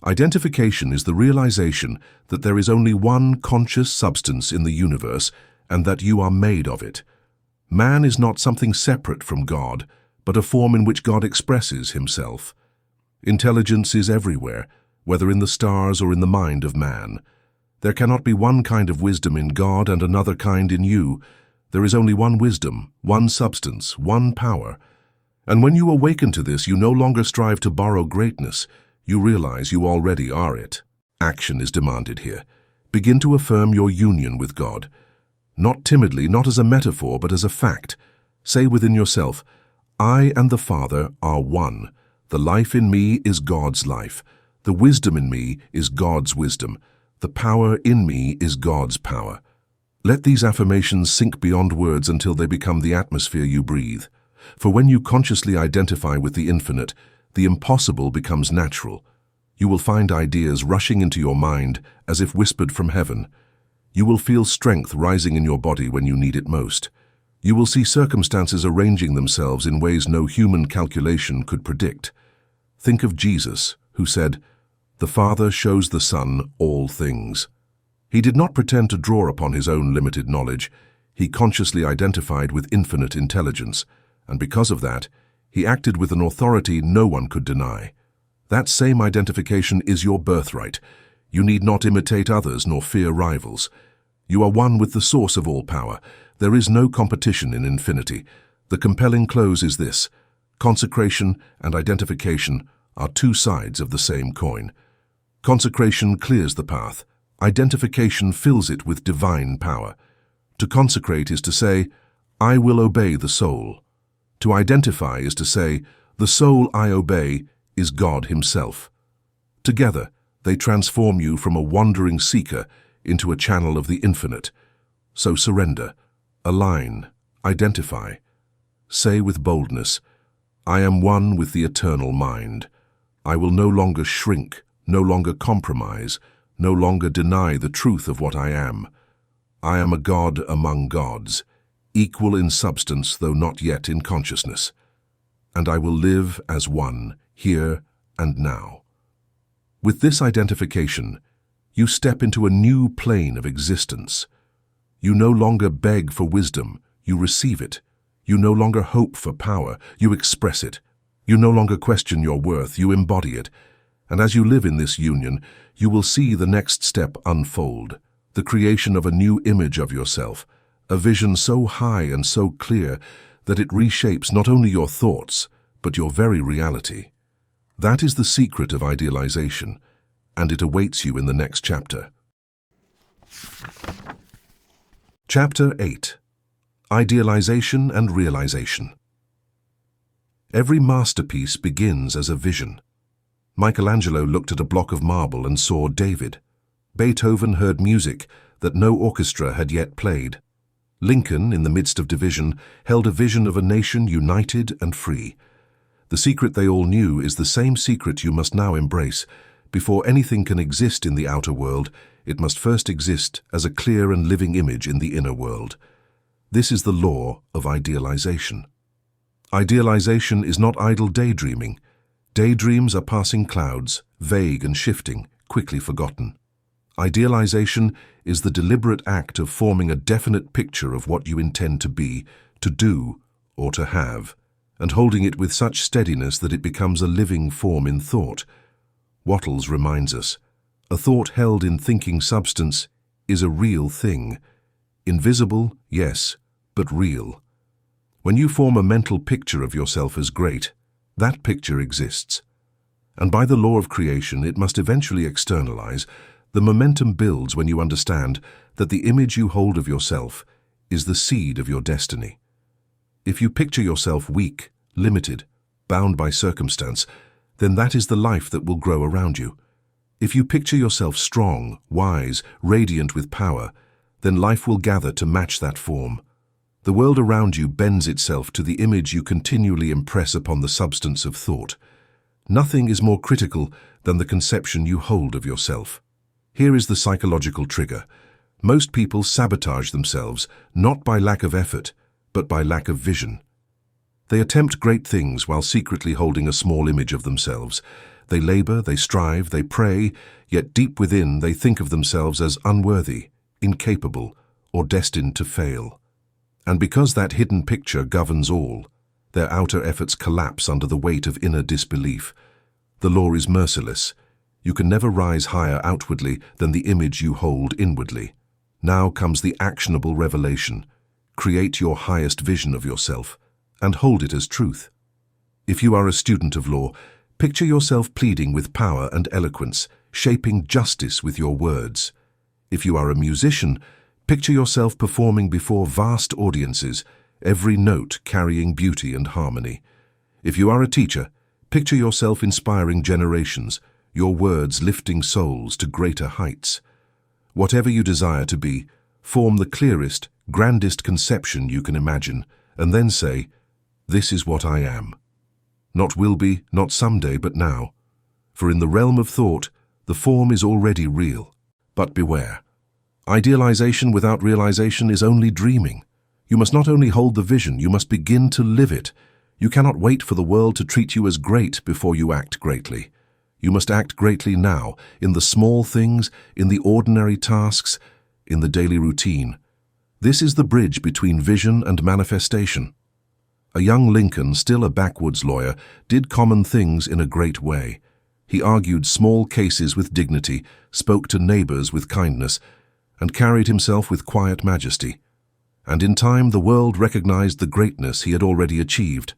Identification is the realization that there is only one conscious substance in the universe and that you are made of it. Man is not something separate from God, but a form in which God expresses himself. Intelligence is everywhere, whether in the stars or in the mind of man. There cannot be one kind of wisdom in God and another kind in you. There is only one wisdom, one substance, one power. And when you awaken to this, you no longer strive to borrow greatness. You realize you already are it. Action is demanded here. Begin to affirm your union with God. Not timidly, not as a metaphor, but as a fact. Say within yourself, I and the Father are one. The life in me is God's life. The wisdom in me is God's wisdom. The power in me is God's power. Let these affirmations sink beyond words until they become the atmosphere you breathe. For when you consciously identify with the infinite, the impossible becomes natural. You will find ideas rushing into your mind as if whispered from heaven. You will feel strength rising in your body when you need it most. You will see circumstances arranging themselves in ways no human calculation could predict. Think of Jesus, who said, "The Father shows the Son all things." He did not pretend to draw upon his own limited knowledge. He consciously identified with infinite intelligence, and because of that, he acted with an authority no one could deny. That same identification is your birthright. You need not imitate others nor fear rivals. You are one with the source of all power. There is no competition in infinity. The compelling close is this: consecration and identification are two sides of the same coin. Consecration clears the path. Identification fills it with divine power. To consecrate is to say, I will obey the soul. To identify is to say, the soul I obey is God himself. Together, they transform you from a wandering seeker into a channel of the infinite. So surrender, align, identify. Say with boldness, I am one with the eternal mind. I will no longer shrink, no longer compromise, no longer deny the truth of what I am. I am a God among gods, equal in substance though not yet in consciousness. And I will live as one, here and now. With this identification, you step into a new plane of existence. You no longer beg for wisdom, you receive it. You no longer hope for power, you express it. You no longer question your worth, you embody it. And as you live in this union, you will see the next step unfold, the creation of a new image of yourself, a vision so high and so clear that it reshapes not only your thoughts, but your very reality. That is the secret of idealization, and it awaits you in the next chapter. Chapter 8. Idealization and Realization. Every masterpiece begins as a vision. Michelangelo looked at a block of marble and saw David. Beethoven heard music that no orchestra had yet played. Lincoln, in the midst of division, held a vision of a nation united and free. The secret they all knew is the same secret you must now embrace. Before anything can exist in the outer world, it must first exist as a clear and living image in the inner world. This is the law of idealization. Idealization is not idle daydreaming. Daydreams are passing clouds, vague and shifting, quickly forgotten. Idealization is the deliberate act of forming a definite picture of what you intend to be, to do, or to have, and holding it with such steadiness that it becomes a living form in thought. Wattles reminds us, a thought held in thinking substance is a real thing. Invisible, yes, but real. When you form a mental picture of yourself as great, that picture exists. And by the law of creation, it must eventually externalize. The momentum builds when you understand that the image you hold of yourself is the seed of your destiny. If you picture yourself weak, limited, bound by circumstance, then that is the life that will grow around you. If you picture yourself strong, wise, radiant with power, then life will gather to match that form. The world around you bends itself to the image you continually impress upon the substance of thought. Nothing is more critical than the conception you hold of yourself. Here is the psychological trigger. Most people sabotage themselves, not by lack of effort, but by lack of vision. They attempt great things while secretly holding a small image of themselves. They labor, they strive, they pray, yet deep within they think of themselves as unworthy, incapable, or destined to fail. And because that hidden picture governs all, their outer efforts collapse under the weight of inner disbelief. The law is merciless. You can never rise higher outwardly than the image you hold inwardly. Now comes the actionable revelation. Create your highest vision of yourself, and hold it as truth. If you are a student of law, picture yourself pleading with power and eloquence, shaping justice with your words. If you are a musician, picture yourself performing before vast audiences, every note carrying beauty and harmony. If you are a teacher, picture yourself inspiring generations, your words lifting souls to greater heights. Whatever you desire to be, form the clearest, grandest conception you can imagine, and then say, "This is what I am." Not will be, not someday, but now. For in the realm of thought, the form is already real. But beware. Idealization without realization is only dreaming. You must not only hold the vision, you must begin to live it. You cannot wait for the world to treat you as great before you act greatly. You must act greatly now, in the small things, in the ordinary tasks, in the daily routine. This is the bridge between vision and manifestation. A young Lincoln, still a backwoods lawyer, did common things in a great way. He argued small cases with dignity, spoke to neighbors with kindness, and carried himself with quiet majesty. And in time the world recognized the greatness he had already achieved.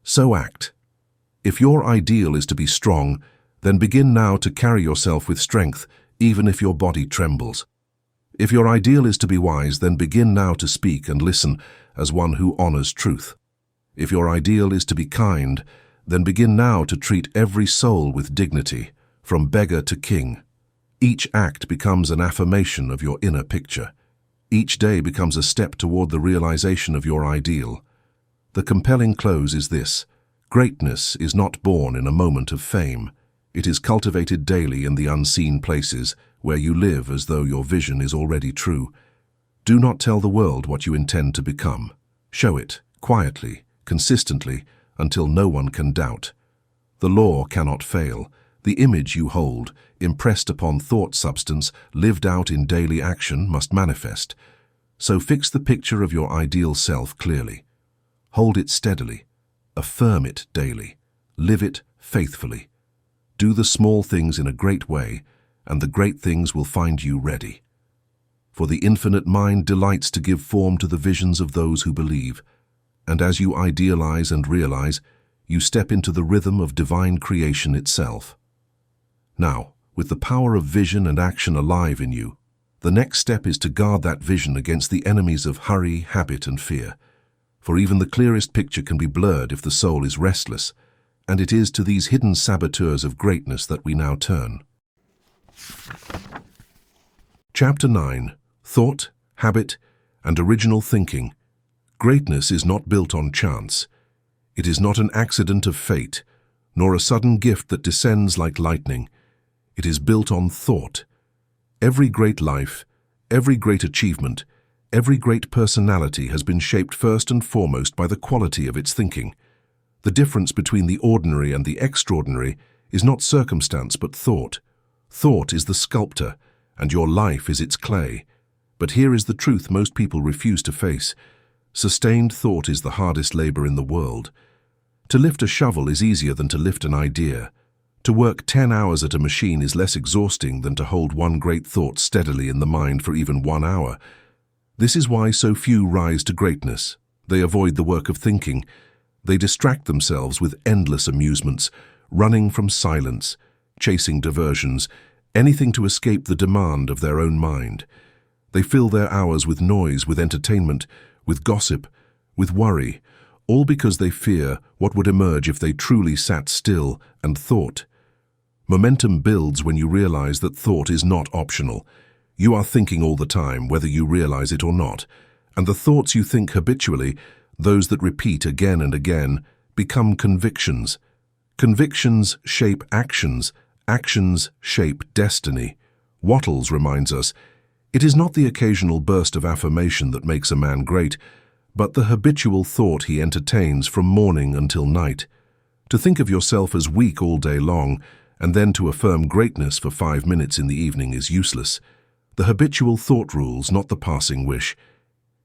So act. If your ideal is to be strong, then begin now to carry yourself with strength, even if your body trembles. If your ideal is to be wise, then begin now to speak and listen as one who honors truth. If your ideal is to be kind, then begin now to treat every soul with dignity, from beggar to king. Each act becomes an affirmation of your inner picture. Each day becomes a step toward the realization of your ideal. The compelling close is this: greatness is not born in a moment of fame. It is cultivated daily in the unseen places where you live as though your vision is already true. Do not tell the world what you intend to become. Show it, quietly, consistently, until no one can doubt. The law cannot fail. The image you hold, impressed upon thought substance, lived out in daily action, must manifest. So fix the picture of your ideal self clearly. Hold it steadily. Affirm it daily. Live it faithfully. Do the small things in a great way, and the great things will find you ready. For the infinite mind delights to give form to the visions of those who believe, and as you idealize and realize, you step into the rhythm of divine creation itself. Now, with the power of vision and action alive in you, the next step is to guard that vision against the enemies of hurry, habit, and fear. For even the clearest picture can be blurred if the soul is restless, and it is to these hidden saboteurs of greatness that we now turn. Chapter 9. Thought, Habit, and Original Thinking. Greatness is not built on chance. It is not an accident of fate, nor a sudden gift that descends like lightning. It is built on thought. Every great life, every great achievement, every great personality has been shaped first and foremost by the quality of its thinking. The difference between the ordinary and the extraordinary is not circumstance but thought. Thought is the sculptor, and your life is its clay. But here is the truth most people refuse to face. Sustained thought is the hardest labor in the world. To lift a shovel is easier than to lift an idea. To work 10 hours at a machine is less exhausting than to hold one great thought steadily in the mind for even 1 hour. This is why so few rise to greatness. They avoid the work of thinking. They distract themselves with endless amusements, running from silence, chasing diversions, anything to escape the demand of their own mind. They fill their hours with noise, with entertainment, with gossip, with worry, all because they fear what would emerge if they truly sat still and thought. Momentum builds when you realize that thought is not optional. You are thinking all the time, whether you realize it or not, and the thoughts you think habitually, those that repeat again and again, become convictions. Convictions shape actions, actions shape destiny. Wattles reminds us, it is not the occasional burst of affirmation that makes a man great, but the habitual thought he entertains from morning until night. To think of yourself as weak all day long, and then to affirm greatness for 5 minutes in the evening is useless. The habitual thought rules, not the passing wish.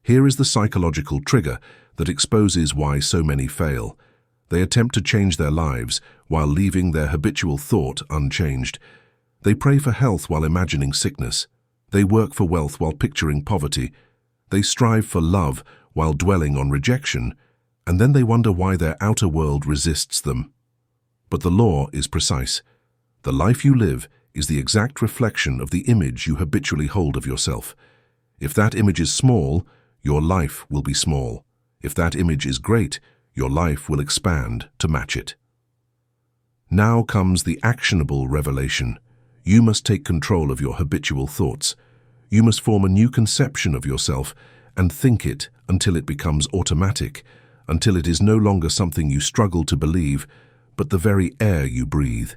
Here is the psychological trigger that exposes why so many fail. They attempt to change their lives while leaving their habitual thought unchanged. They pray for health while imagining sickness. They work for wealth while picturing poverty. They strive for love while dwelling on rejection, and then they wonder why their outer world resists them. But the law is precise. The life you live is the exact reflection of the image you habitually hold of yourself. If that image is small, your life will be small. If that image is great, your life will expand to match it. Now comes the actionable revelation. You must take control of your habitual thoughts. You must form a new conception of yourself and think it until it becomes automatic, until it is no longer something you struggle to believe, but the very air you breathe.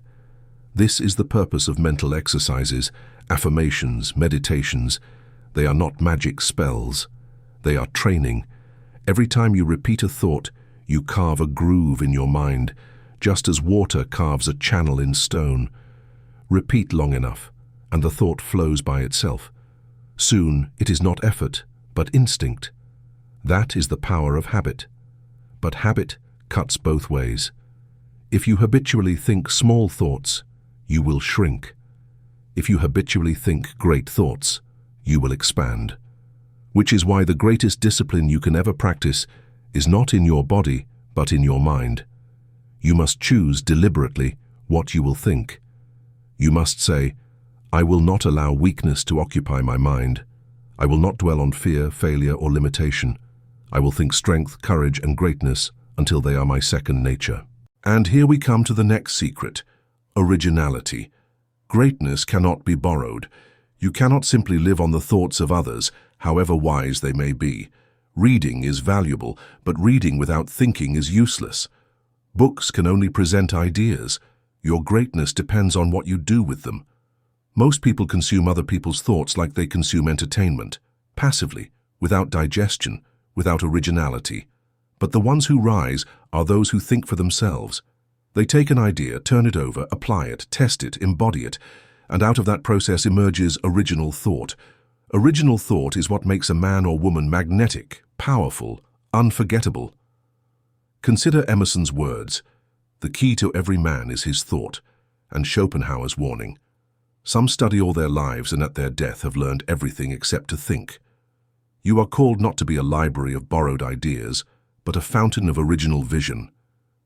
This is the purpose of mental exercises, affirmations, meditations. They are not magic spells. They are training. Every time you repeat a thought, you carve a groove in your mind, just as water carves a channel in stone. Repeat long enough, and the thought flows by itself. Soon, it is not effort, but instinct. That is the power of habit. But habit cuts both ways. If you habitually think small thoughts, you will shrink. If you habitually think great thoughts, you will expand. Which is why the greatest discipline you can ever practice is not in your body, but in your mind. You must choose deliberately what you will think. You must say, I will not allow weakness to occupy my mind. I will not dwell on fear, failure, or limitation. I will think strength, courage, and greatness until they are my second nature. And here we come to the next secret, originality. Greatness cannot be borrowed. You cannot simply live on the thoughts of others, however wise they may be. Reading is valuable, but reading without thinking is useless. Books can only present ideas. Your greatness depends on what you do with them. Most people consume other people's thoughts like they consume entertainment, passively, without digestion, without originality. But the ones who rise are those who think for themselves. They take an idea, turn it over, apply it, test it, embody it, and out of that process emerges original thought. Original thought is what makes a man or woman magnetic, powerful, unforgettable. Consider Emerson's words, "The key to every man is his thought," and Schopenhauer's warning, "Some study all their lives and at their death have learned everything except to think." You are called not to be a library of borrowed ideas, but a fountain of original vision.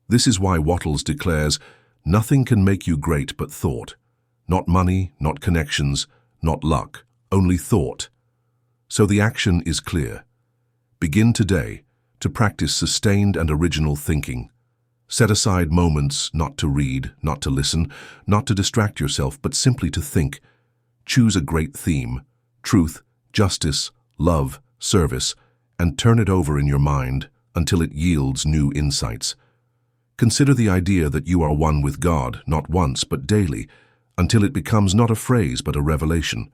This is why Wattles declares, "Nothing can make you great but thought. Not money, not connections, not luck, only thought." So the action is clear. Begin today to practice sustained and original thinking. Set aside moments not to read, not to listen, not to distract yourself, but simply to think. Choose a great theme, truth, justice, love, service, and turn it over in your mind until it yields new insights. Consider the idea that you are one with God, not once but daily, until it becomes not a phrase but a revelation.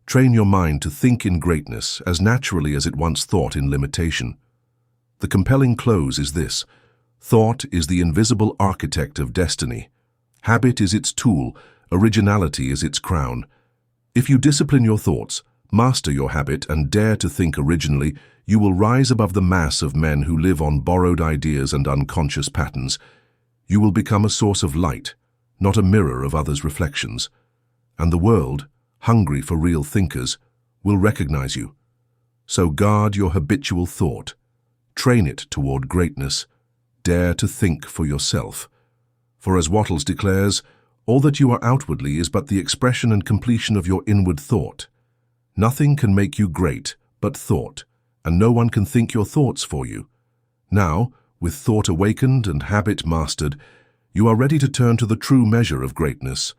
Train your mind to think in greatness as naturally as it once thought in limitation. The compelling close is this: thought is the invisible architect of destiny. Habit is its tool, originality is its crown. If you discipline your thoughts, master your habit, and dare to think originally, you will rise above the mass of men who live on borrowed ideas and unconscious patterns. You will become a source of light, not a mirror of others' reflections. And the world, hungry for real thinkers, will recognize you. So guard your habitual thought. Train it toward greatness. Dare to think for yourself. For as Wattles declares, all that you are outwardly is but the expression and completion of your inward thought. Nothing can make you great but thought, and no one can think your thoughts for you. Now, with thought awakened and habit mastered, you are ready to turn to the true measure of greatness,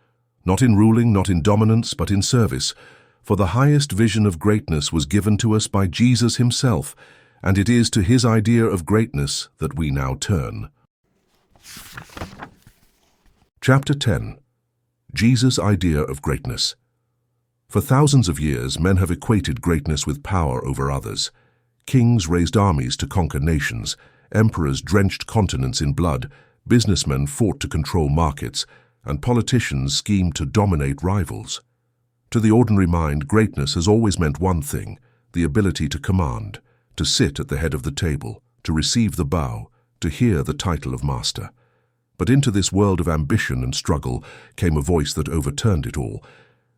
not in ruling, not in dominance, but in service. For the highest vision of greatness was given to us by Jesus himself, and it is to his idea of greatness that we now turn. Chapter 10. Jesus' Idea of Greatness. For thousands of years, men have equated greatness with power over others. Kings raised armies to conquer nations, emperors drenched continents in blood, businessmen fought to control markets, and politicians schemed to dominate rivals. To the ordinary mind, greatness has always meant one thing: the ability to command, to sit at the head of the table, to receive the bow, to hear the title of master. But into this world of ambition and struggle came a voice that overturned it all.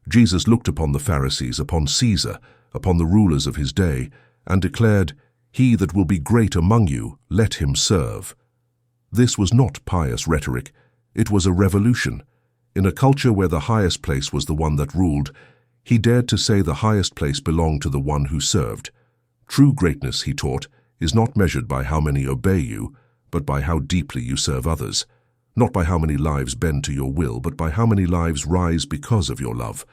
Jesus looked upon the Pharisees, upon Caesar, upon the rulers of his day, and declared, "He that will be great among you, let him serve." This was not pious rhetoric. It was a revolution. In a culture where the highest place was the one that ruled, he dared to say the highest place belonged to the one who served. True greatness, he taught, is not measured by how many obey you, but by how deeply you serve others. Not by how many lives bend to your will, but by how many lives rise because of your love.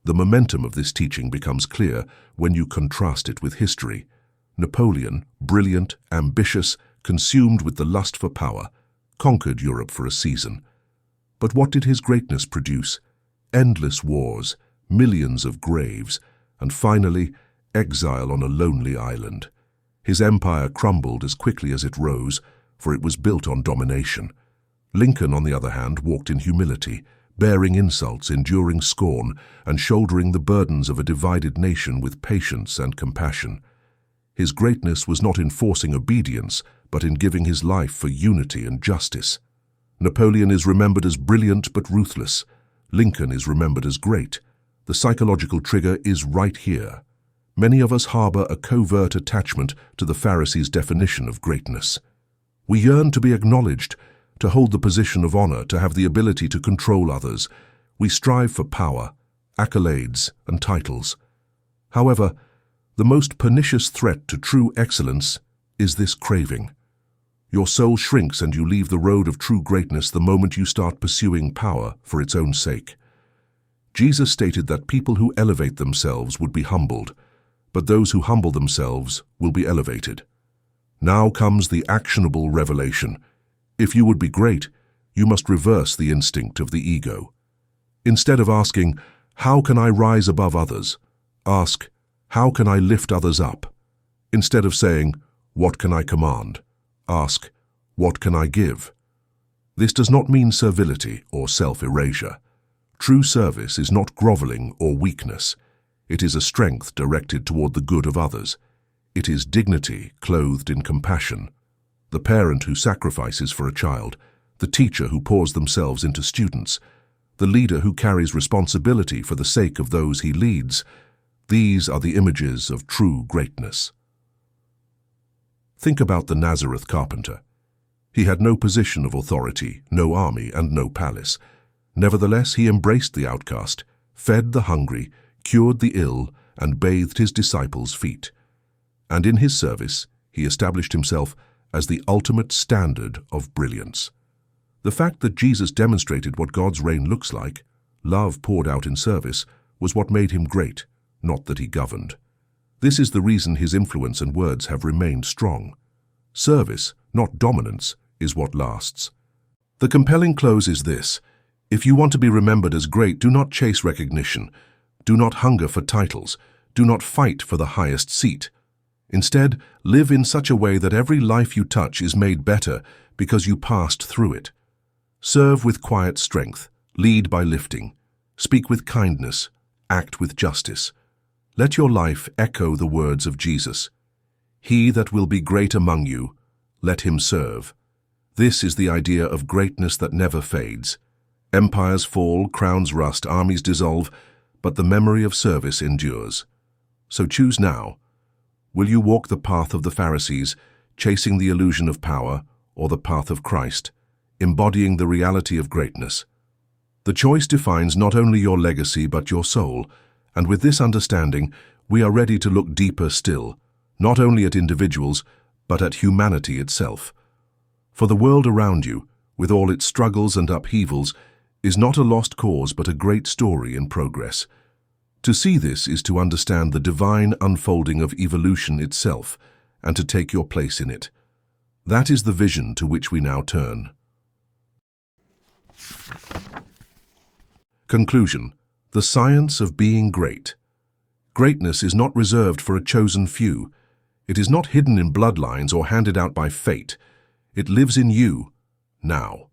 The momentum of this teaching becomes clear when you contrast it with history. Napoleon, brilliant, ambitious, consumed with the lust for power, conquered Europe for a season. But what did his greatness produce? Endless wars, millions of graves, and finally, exile on a lonely island. His empire crumbled as quickly as it rose, for it was built on domination. Lincoln, on the other hand, walked in humility, bearing insults, enduring scorn, and shouldering the burdens of a divided nation with patience and compassion. His greatness was not in forcing obedience, but in giving his life for unity and justice. Napoleon is remembered as brilliant but ruthless. Lincoln is remembered as great. The psychological trigger is right here. Many of us harbor a covert attachment to the Pharisees' definition of greatness. We yearn to be acknowledged, to hold the position of honor, to have the ability to control others. We strive for power, accolades, and titles. However, the most pernicious threat to true excellence is this craving. Your soul shrinks and you leave the road of true greatness the moment you start pursuing power for its own sake. Jesus stated that people who elevate themselves would be humbled, but those who humble themselves will be elevated. Now comes the actionable revelation. If you would be great, you must reverse the instinct of the ego. Instead of asking, "How can I rise above others?" ask, "How can I lift others up?" Instead of saying, "What can I command?" ask, "What can I give?" This does not mean servility or self-erasure. True service is not groveling or weakness. It is a strength directed toward the good of others. It is dignity clothed in compassion. The parent who sacrifices for a child, the teacher who pours themselves into students, the leader who carries responsibility for the sake of those he leads, these are the images of true greatness. Think about the Nazareth carpenter. He had no position of authority, no army, and no palace. Nevertheless, he embraced the outcast, fed the hungry, cured the ill, and bathed his disciples' feet. And in his service, he established himself as the ultimate standard of brilliance. The fact that Jesus demonstrated what God's reign looks like, love poured out in service, was what made him great, not that he governed. This is the reason his influence and words have remained strong. Service, not dominance, is what lasts. The compelling close is this: if you want to be remembered as great, do not chase recognition. Do not hunger for titles. Do not fight for the highest seat. Instead, live in such a way that every life you touch is made better because you passed through it. Serve with quiet strength, lead by lifting, speak with kindness, act with justice. Let your life echo the words of Jesus. "He that will be great among you, let him serve." This is the idea of greatness that never fades. Empires fall, crowns rust, armies dissolve, but the memory of service endures. So choose now. Will you walk the path of the Pharisees, chasing the illusion of power, or the path of Christ, embodying the reality of greatness? The choice defines not only your legacy but your soul, and with this understanding, we are ready to look deeper still, not only at individuals, but at humanity itself. For the world around you, with all its struggles and upheavals, is not a lost cause but a great story in progress. To see this is to understand the divine unfolding of evolution itself, and to take your place in it. That is the vision to which we now turn. Conclusion: the science of being great. Greatness is not reserved for a chosen few. It is not hidden in bloodlines or handed out by fate. It lives in you, now.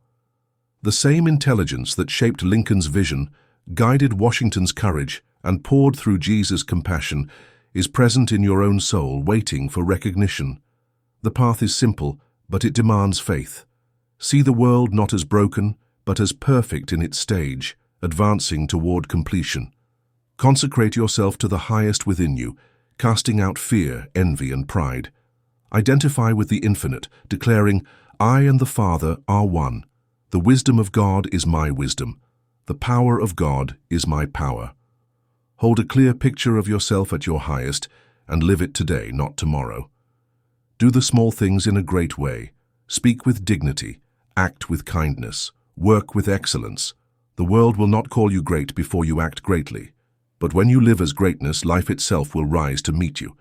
The same intelligence that shaped Lincoln's vision, guided Washington's courage, and poured through Jesus' compassion is present in your own soul, waiting for recognition. The path is simple, but it demands faith. See the world not as broken, but as perfect in its stage, advancing toward completion. Consecrate yourself to the highest within you, casting out fear, envy, and pride. Identify with the infinite, declaring, "I and the Father are one. The wisdom of God is my wisdom. The power of God is my power." Hold a clear picture of yourself at your highest and live it today, not tomorrow. Do the small things in a great way. Speak with dignity, act with kindness, work with excellence. The world will not call you great before you act greatly. But when you live as greatness, life itself will rise to meet you.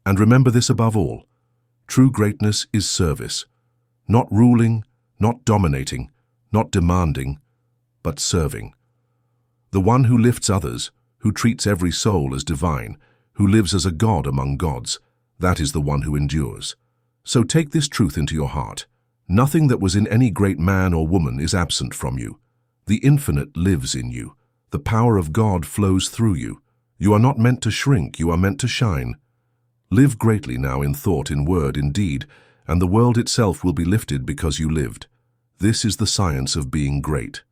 And remember this above all: true greatness is service. Not ruling, not dominating, not demanding, but serving. The one who lifts others, who treats every soul as divine, who lives as a god among gods, that is the one who endures. So take this truth into your heart. Nothing that was in any great man or woman is absent from you. The infinite lives in you. The power of God flows through you. You are not meant to shrink, you are meant to shine. Live greatly now in thought, in word, in deed, and the world itself will be lifted because you lived. This is the science of being great.